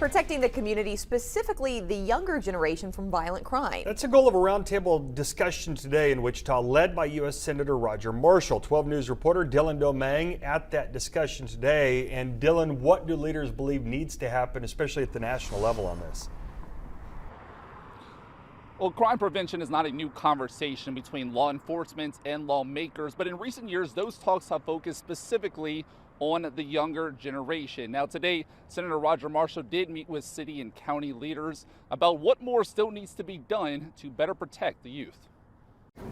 protecting the community, specifically the younger generation, from violent crime. That's the goal of a roundtable discussion today in Wichita, led by U.S. Senator Roger Marshall. 12 News reporter Dylan Domingue at that discussion today. And Dylan, what do leaders believe needs to happen, especially at the national level on this? Well, crime prevention is not a new conversation between law enforcement and lawmakers, but in recent years, those talks have focused specifically on the younger generation. Now, today, Senator Roger Marshall did meet with city and county leaders about what more still needs to be done to better protect the youth.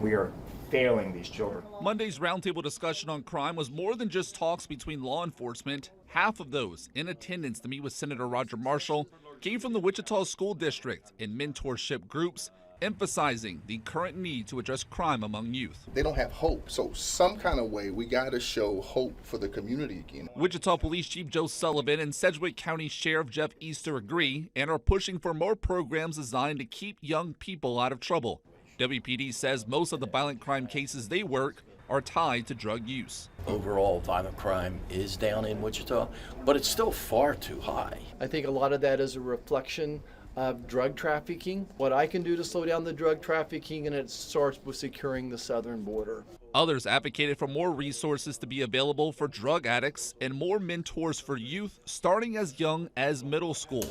We are failing these children. Monday's roundtable discussion on crime was more than just talks between law enforcement. Half of those in attendance to meet with Senator Roger Marshall came from the Wichita School District and mentorship groups, emphasizing the current need to address crime among youth. They don't have hope, so some kind of way we got to show hope for the community again. Wichita Police Chief Joe Sullivan and Sedgwick County Sheriff Jeff Easter agree and are pushing for more programs designed to keep young people out of trouble. WPD says most of the violent crime cases they work are tied to drug use. Overall, violent crime is down in Wichita, but it's still far too high. I think a lot of that is a reflection of drug trafficking. What I can do to slow down the drug trafficking, and it starts with securing the southern border. Others advocated for more resources to be available for drug addicts and more mentors for youth starting as young as middle school.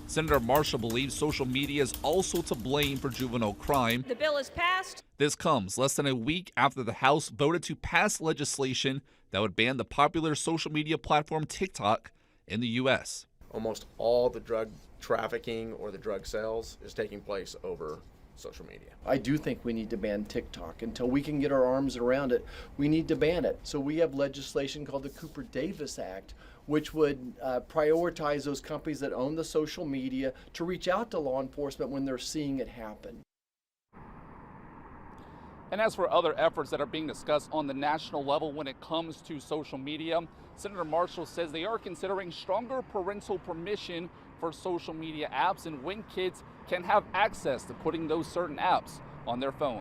Senator Marshall believes social media is also to blame for juvenile crime. The bill is passed. This comes less than a week after the House voted to pass legislation that would ban the popular social media platform TikTok in the U.S. Almost all the drug trafficking or the drug sales is taking place over social media. I do think we need to ban TikTok. Until we can get our arms around it, we need to ban it. So we have legislation called the Cooper Davis Act, which would prioritize those companies that own the social media to reach out to law enforcement when they're seeing it happen. And as for other efforts that are being discussed on the national level when it comes to social media, Senator Marshall says they are considering stronger parental permission for social media apps and when kids can have access to putting those certain apps on their phone.